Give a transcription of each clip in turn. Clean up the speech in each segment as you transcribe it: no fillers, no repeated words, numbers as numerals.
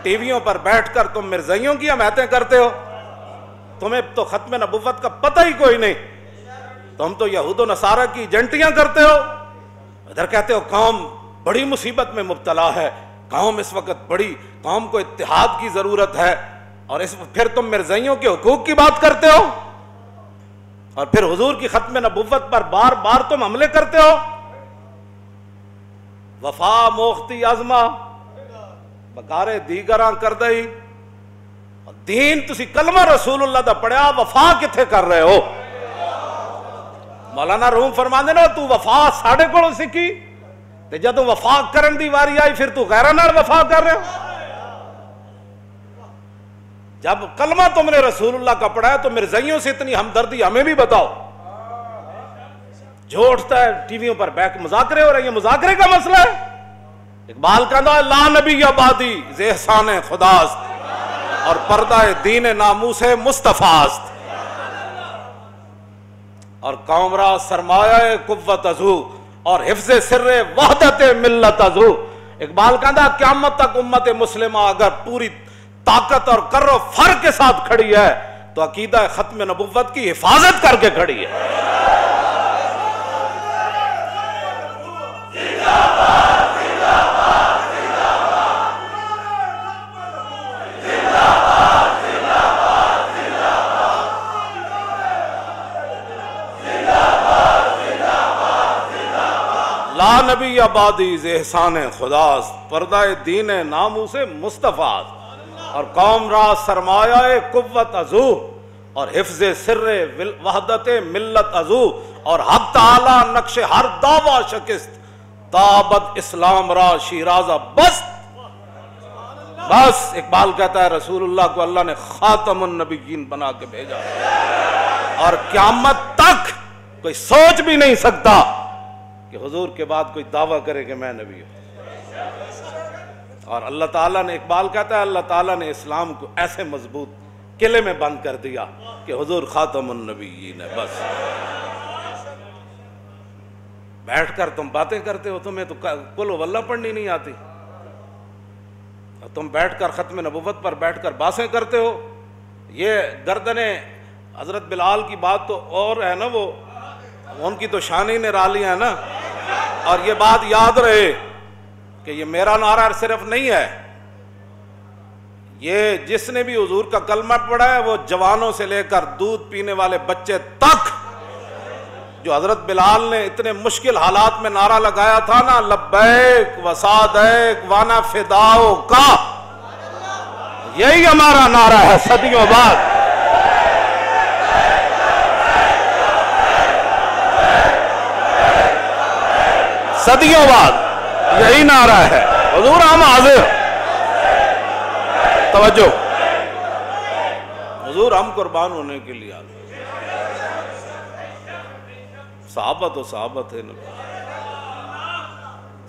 टीवियों पर बैठकर तुम मिर्ज़ाइयों की हमायतें करते हो। तुम्हें तो खत्म नबुव्वत का पता ही कोई नहीं, तुम तो यहूद नसारा की एजेंटियां करते हो। इधर कहते हो कौम बड़ी मुसीबत में मुब्तला है, कौम इस वक्त बड़ी, कौम को इत्तेहाद की जरूरत है, और फिर तुम मिर्ज़ाइयों के हुकूक की बात करते हो, और फिर हुजूर की खत्म नबुव्वत पर बार बार तुम हमले करते हो। वफा मोख्ती आजमा बकारे दीगरां कर दई, दीन तुसी कलमा रसूलुल्लाह दा पढ़िया, वफा किथे कर रहे हो? मौलाना रूम फरमांदे ना, तू वफा साढ़े कोलों सीखी, ते जदों वफा करन दी वारी आई फिर तू गैरां नाल वफा कर रहे हो। जब कलमा तुमने रसूलुल्लाह का पढ़ा है तो मिर्ज़ाइयों से इतनी हमदर्दी हमें भी बताओ। जो उठता है टीवियों पर बैठ मुज़ाकरे हो रहे हैं, मुज़ाकरे का मसला है। इकबाल कहता है ला नबी आबादी ज़ेहसाने खुदास्त, और पर्दा दीन नामूसे मुस्तफास्त, और कौमरा सरमाया कुव्वत अजू, और हिफ्ज़े सिर्रे वहदत मिल्लत अजू। इकबाल कहता क़यामत तक उम्मत मुस्लिमा अगर पूरी ताकत और कर्रो फर के साथ खड़ी है तो अकीदा खत्म नबुव्वत की हिफाजत करके खड़ी है। ला नबी आबादी ज़ेहसाने खुदास, पर्दा दीन नामू से मुस्तफ़ास, और कौम रा सरमाया कुव्वत अजू, और हिफ्ज़े सिर्रे वहदत मिल्लत अजू, और हक ताला नक्शे हर दावा शिकस्त, ताबद इस्लाम रा शीराजा बस। बस इकबाल कहता है रसूलुल्लाह को अल्लाह ने खातमुन नबीयीन बना के भेजा, और क़यामत तक कोई सोच भी नहीं सकता कि हुजूर के बाद कोई दावा करे कि मैं नबी हूं। और अल्लाह ताला ने, इकबाल कहता है अल्लाह ताला ने इस्लाम को ऐसे मजबूत किले में बंद कर दिया कि हुजूर खातमुन नबीयीन है। बस बैठकर तुम बातें करते हो, तुम्हें तो कुल वल्ला पढ़नी नहीं आती, तुम बैठकर खत्म नबुव्वत पर बैठकर बातें करते हो। ये गर्दने हजरत बिलाल की बात तो और है ना, वो उनकी तो शान ही निराली है ना। और ये बात याद रहे कि ये मेरा नारा सिर्फ नहीं है, ये जिसने भी हुजूर का कलमा पढ़ा है वो जवानों से लेकर दूध पीने वाले बच्चे तक, जो हजरत बिलाल ने इतने मुश्किल हालात में नारा लगाया था ना, लब्बैक वसादैक वाना फिदाओ का, यही हमारा नारा है सदियों बाद। सदियों बाद यही नारा है, हुजूर हम हाजिर, तवज्जो, हुजूर हम कुर्बान होने के लिए आए। सहाबत तो सहाबत है,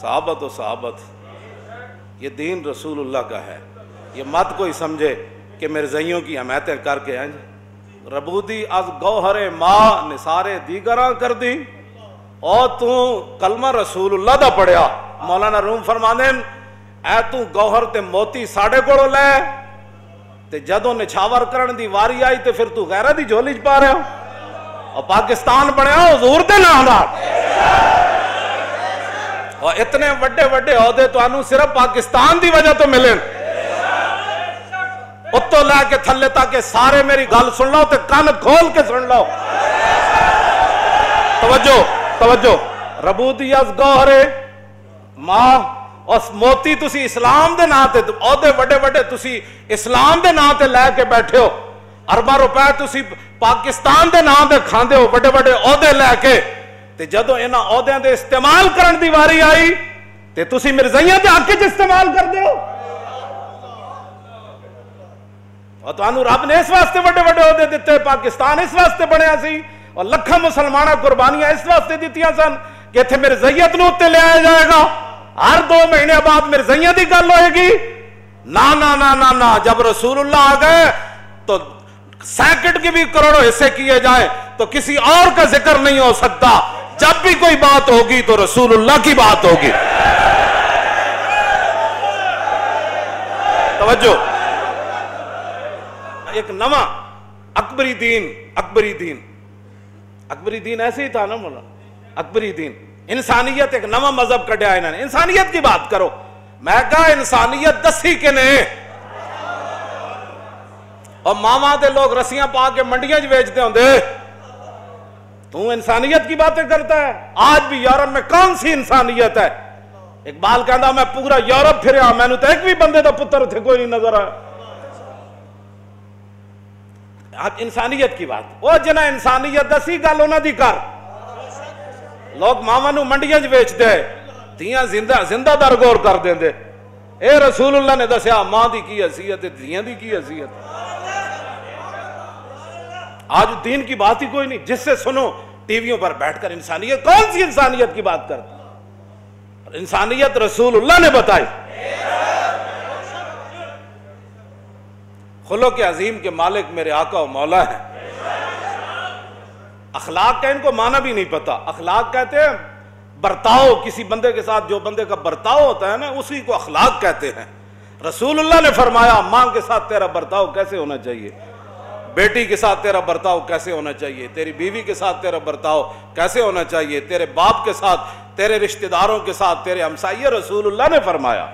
सहाबत तो सहाबत, ये दीन रसूलुल्लाह का है। ये मत कोई समझे कि मिर्ज़ाइयों की हमायतें करके हैं। रबूदी अज गौहरे माँ निसारे दीगरां कर दी, और तू कलमा रसूलुल्लाह दा पढ़िया। मौलाना रूम फरमांदे ऐ तू गौहर ते मोती साढ़े कोलों लै, ते जदों निछावर करन दी वारी आई तो फिर तू गैरा दी झोली च पा रहा, और पाकिस्तान बनया हुजूर दे नाम दा। और इतने वड्डे वड्डे औहदे तुहानू सिर्फ पाकिस्तान दी वजह तो मिले, उत्तों लैके थल्ले तक सारे मेरी गल सुन लो, ते कान खोल के सुन लो। तवज्जो तवज्जो, रबूदियत गौहरे मां, और मोती तुसी इस्लाम दे नां ते औहदे वड्डे वड्डे तुसी इस्लाम दे नां ते लैके बैठे हो, अरबा रुपए तुसी पाकिस्तान दे नां ते खांदे हो, वड्डे वड्डे औहदे लैके, ते जदों इन्हां औहदियां दे इस्तेमाल करन दी वारी आई ते तुसी मिर्ज़ाइयां दे हक च इस्तेमाल करदे हो। और तुहानू रब ने इस वास्ते वड्डे वड्डे औहदे दिते, पाकिस्तान इस वास्ते बनया सी, और लखा मुसलमाना कुर्बानियां इस वास्ते दित्तियां सन कि इत्थे मिर्ज़ाइयत नूं उत्ते ले आया जाएगा, हर 2 महीने बाद मिर्ज़ाइयत की गल होएगी। ना ना ना ना ना, जब रसूलुल्लाह आ गए तो सैकड़ के भी करोड़ों हिस्से किए जाए तो किसी और का जिक्र नहीं हो सकता। जब भी कोई बात होगी तो रसूलुल्लाह की बात होगी। तवज्जो। एक नवा अकबरी दीन ऐसे ही था ना मौला, अकबरी दीन इंसानियत एक नवा मजहब कढ़िया इन्होंने। इंसानियत की बात करो, मैं कहा इंसानियत दसी के ने और मावा दे लोग रस्सियां पा के मंडियां बेचते होंगे, तू इंसानियत की बातें करता है। आज भी यूरोप में कौन सी इंसानियत है? इकबाल कहता मैं पूरा यूरोप फिरया, मैनू तो एक भी बंदे का पुत्र थे कोई नहीं नजर आया। आप इंसानियत की बात, वो जिन्हें इंसानियत दसी गल उन्हों की कर। लोग मावा नू मंडियां बेचते है, धियां जिंदा दर गौर कर देंगे। ए रसूलुल्लाह ने दसिया मां की की हैसियत है, धियां की हैसियत। आज दीन की बात ही कोई नहीं, जिससे सुनो टीवियों पर बैठकर इंसानियत, कौन सी इंसानियत की बात करता? इंसानियत रसूलुल्लाह ने बताई। खुलो के अजीम के मालिक मेरे आका और मौला है। अखलाक का इनको माना भी नहीं पता। अखलाक कहते हैं बर्ताव, किसी बंदे के साथ जो बंदे का बर्ताव होता है ना, उसी को अखलाक कहते हैं। रसूलुल्लाह ने फरमाया मां के साथ तेरा बर्ताव कैसे होना चाहिए, बेटी के साथ तेरा बर्ताव कैसे होना चाहिए, तेरी बीवी के साथ तेरा बर्ताव कैसे होना चाहिए, तेरे बाप के साथ, तेरे रिश्तेदारों के साथ, तेरे हमसाये, रसूलुल्लाह ने फरमाया।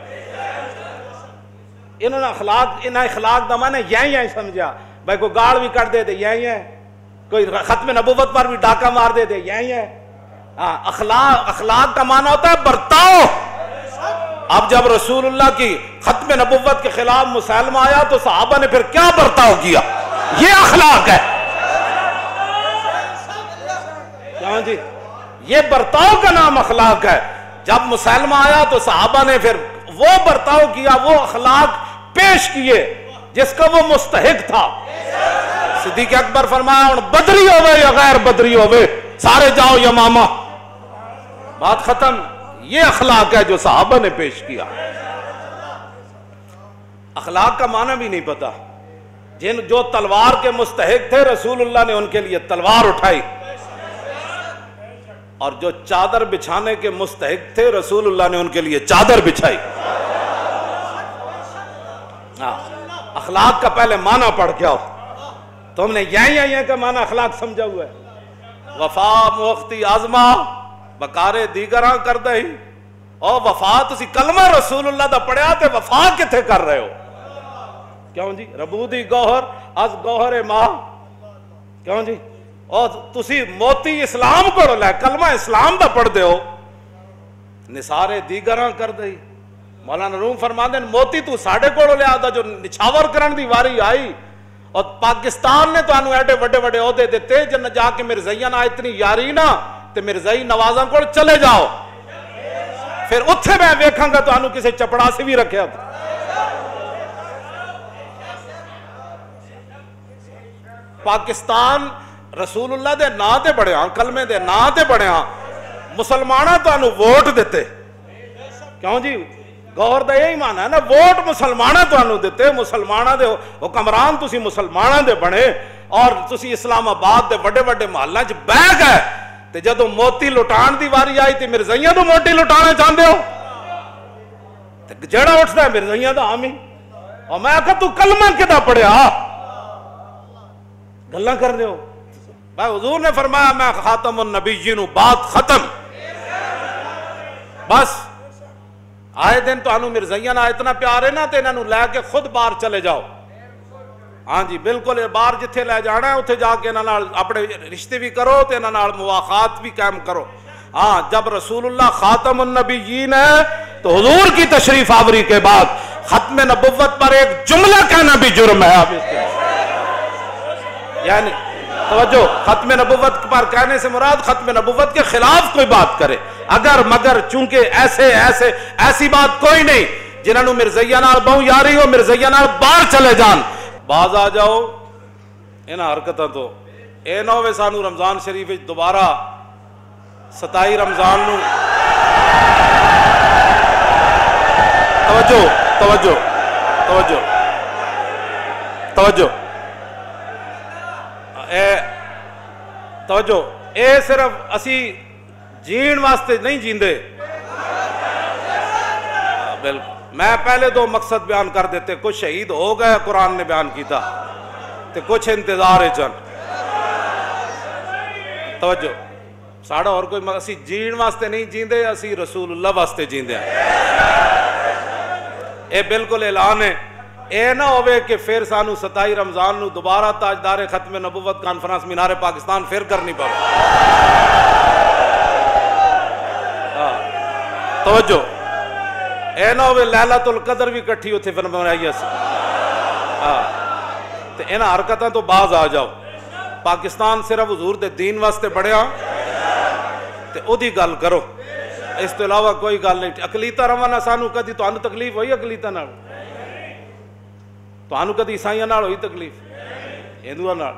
इन्होंने अखलाक, इन अखलाक का माने यही समझा भाई, कोई गाल भी कर दे दे यही है, कोई खत्म नबूवत पर भी डाका मार दे दे यही है। हाँ, अखलाक का माना होता है बर्ताव। अब जब रसूलुल्लाह की खत्म नबूवत के खिलाफ मुसलमा आया तो सहाबा ने फिर क्या बर्ताव किया, ये अखलाक है। क्यों जी, ये बर्ताव का नाम अखलाक है। जब मुसलमा आया तो सहाबा ने फिर वो बर्ताव किया, वो अखलाक पेश किए जिसका वो मुस्तहिक था। सिद्दीक अकबर फरमाया उन बदरी होवे या गैर बदरी होवे, सारे जाओ यमामा, बात खत्म। ये अखलाक है जो सहाबा ने पेश किया। अखलाक का माना भी नहीं पता। जो तलवार के मुस्तहिक थे रसूलुल्लाह ने उनके लिए तलवार उठाई, और जो चादर बिछाने के मुस्तहिक थे रसूलुल्लाह ने उनके लिए चादर बिछाई। अखलाक का पहले माना पढ़ के आओ। तुमने यही का माना अखलाक समझा हुआ है। वफा मुख्ती आजमा बकारे दीगरा कर दई, और वफा तुसी कलमा रसूलुल्लाह दा पढ़िया ते वफा किथे कर रहे हो? क्यों जी, रबूदी गौहर अज गौहर मां, क्यों जी, और तुसी मोती इस्लाम को लै कलमा इस्लाम दा पढ़ दो, निसारे दीगरा कर दई। मौलाना रूम फरमाते मोती तू साढ़े को लिया, जो निछावर करने की वारी आई और पाकिस्तान ने तुहानू एडे वड्डे वड्डे ओहदे दिते, जन जाके मिर्ज़ाइयां ना इतनी यारी ना ते मिर्ज़ाई नवाज़ां कोल चले जाओ, फिर उत्थे मैं वेखांगा तुहानू किसी चपड़ासी भी रखिया। पाकिस्तान रसूलुल्लाह दे नां ते बढ़िया, कलमे दे नां ते बढ़िया, मुसलमाना तुहानू वोट दिते। क्यों जी, गौर का यही माना है ना, वोट मुसलमाना तुहानू दिते, मुसलमाना दे हुक्मरान तुसी मुसलमाना दे बने, और तुसी इस्लामाबाद दे वड्डे वड्डे महलों च बह गए, ते जदों मोती लुटाण दी वारी आई ते मिर्ज़ाइयां नू मोती लुटाना चाहते हो, ते जेड़ा उठदा है मिर्ज़ाइयां दा हामी। और मैं आखा तू कलमा किदा पढ़िया, गल्लां कर रहे हो। भाई हुजूर ने फरमाया मैं खातमुन नबीय्यीन, बात खत्म। बस आए दिन तो मिर्ज़ाइयां ना इतना प्यार है ना, तो इन्हों लैके खुद बाहर चले जाओ। हाँ जी बिल्कुल, बाहर जिथे लै जाना है उत्थे जाके इन्हां अपने रिश्ते भी करो, तो इन्हां मुवाखात भी कायम करो। हाँ, जब रसूलुल्लाह खातमुन नबीय्यीन है तो हुजूर की तशरीफ आवरी के बाद खत्म नबुव्वत पर एक जुमला कहना भी जुर्म है। आप इसके यानी तवज्जो, खत्म नबुव्वत पर कहने से मुराद खत्म नबुव्वत के खिलाफ कोई बात करे, अगर मगर चूंकि ऐसी बात कोई नहीं जिन्होंने मिर्ज़ाइयां नाल बहु यारी हो, मिर्ज़ाइयां नाल बाहर चले जान, बाज आ जाओ इन्हां हरकतों तो। ये ना होवे सानू रमजान शरीफ दोबारा 27 रमजान नू तवज्जो तवज्जो तवज्जो तवज्जो तवज्जो, ये सिर्फ असी जीण वास्ते नहीं जींदे। मैं पहले दो मकसद बयान कर देते, कुछ शहीद हो गए कुरान ने बयान किया, तो कुछ इंतजार है चन। तवज्जो, साड़ा और कोई असी जीण वास्ते नहीं जींदे, असी रसूलुल्लाह वास्ते जींदे। ये बिल्कुल ऐलान है, ये ना होवे कि फिर सानू 27 रमजान नू दोबारा ताजदारे खत्म नबुवत कॉन्फ्रेंस मीनारे पाकिस्तान फिर करनी पवे। तवज्जो, ए ना होवे लैलातुल कदर भी इकट्ठी उत्थे फिर बनाई अस। ते इन्हां हरकतां तो बाज आ जाओ। पाकिस्तान सिर्फ हुजूर दे दीन वास्ते बढ़िया ते ओदी गल करो, इस तो इलावा कोई गल नहीं। अकलीता रवाना सानू कदी तुहानू तकलीफ होई अकलीता नाल? तुहानू कदी ईसाइयां नाल होई तकलीफ? हिंदुआं नाल?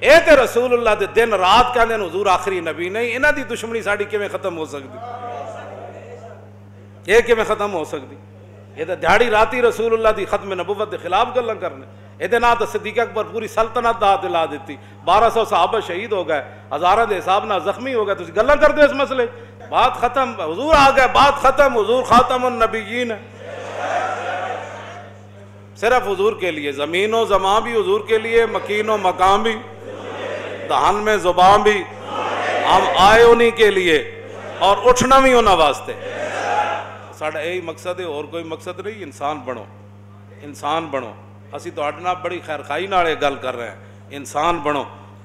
ए ते रसूलुल्लाह दे दिन रात कहंदे ने हुजूर आखिरी नबी नहीं, इन्हां दी दुश्मनी साडी किवें खत्म हो सकदी? ये किवें खत्म हो सकदी? ये तो दिहाड़ी राती रसूलुल्लाह दी खत्म नबुवत के खिलाफ गल्लां करने। ये ना तो सिद्दीक अकबर पूरी सल्तनत दा दिला दी, 1200 सहाबा शहीद हो गए, हजारों के हिसाब ना जख्मी हो गए, तुम गल्लां करदे इस मसले। बात खत्म, हुजूर आ गए, बात खत्म, हुजूर खातमुन नबीयीन है। सिर्फ हुजूर के लिए, जमीन व जमा भी हुजूर के लिए, मकीन व मकाम भी, दहन में जुबान भी, हम आए उन्हीं के लिए और उठना भी उन्होंने वास्ते। साडा यही मकसद है, और कोई मकसद नहीं। इंसान बनो, इंसान बनो। असी तुहाडे नाल बड़ी खैरखाई नाल गल कर रहे हैं, इंसान बनो।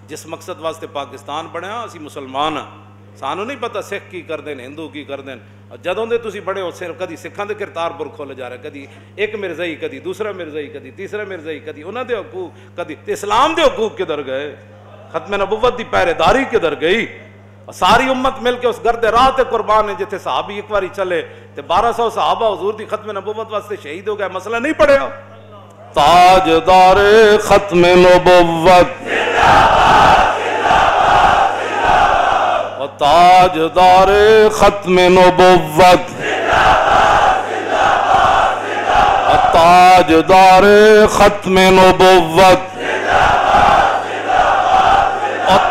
जिस मकसद वास्ते पाकिस्तान बनया, असी मुसलमान हाँ, सानू नहीं पता सिख की करते हैं, हिंदू की करते हैं। जदों दे तुसी बड़े हो, सिर्फ कदी सिखां दे करतारपुर खोले जा रहे, कदी एक मिर्जाई, कदी दूसरा मिर्जाई, कदी तीसरा मिर्जाई, कदी उन्हां दे हकूक, कदी इस्लाम दे हकूक किधर गए? खत्म नबुवत की पहरेदारी किधर गई? सारी उम्मत मिलके उस गर्दे राह ते कुर्बान है जिथे सहाबी एक बारी चले ते 1200 सहाबा हुजूर दी खत्म नबुवत वास्ते शहीद हो गए। मसला नहीं पढ़िया? ताजदारे खत्म नबुवत, ताजदारे खत्म नबुवत, ताजदारे खत्म नबुवत,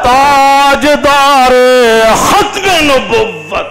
ताजदारे खत्म नबुवत।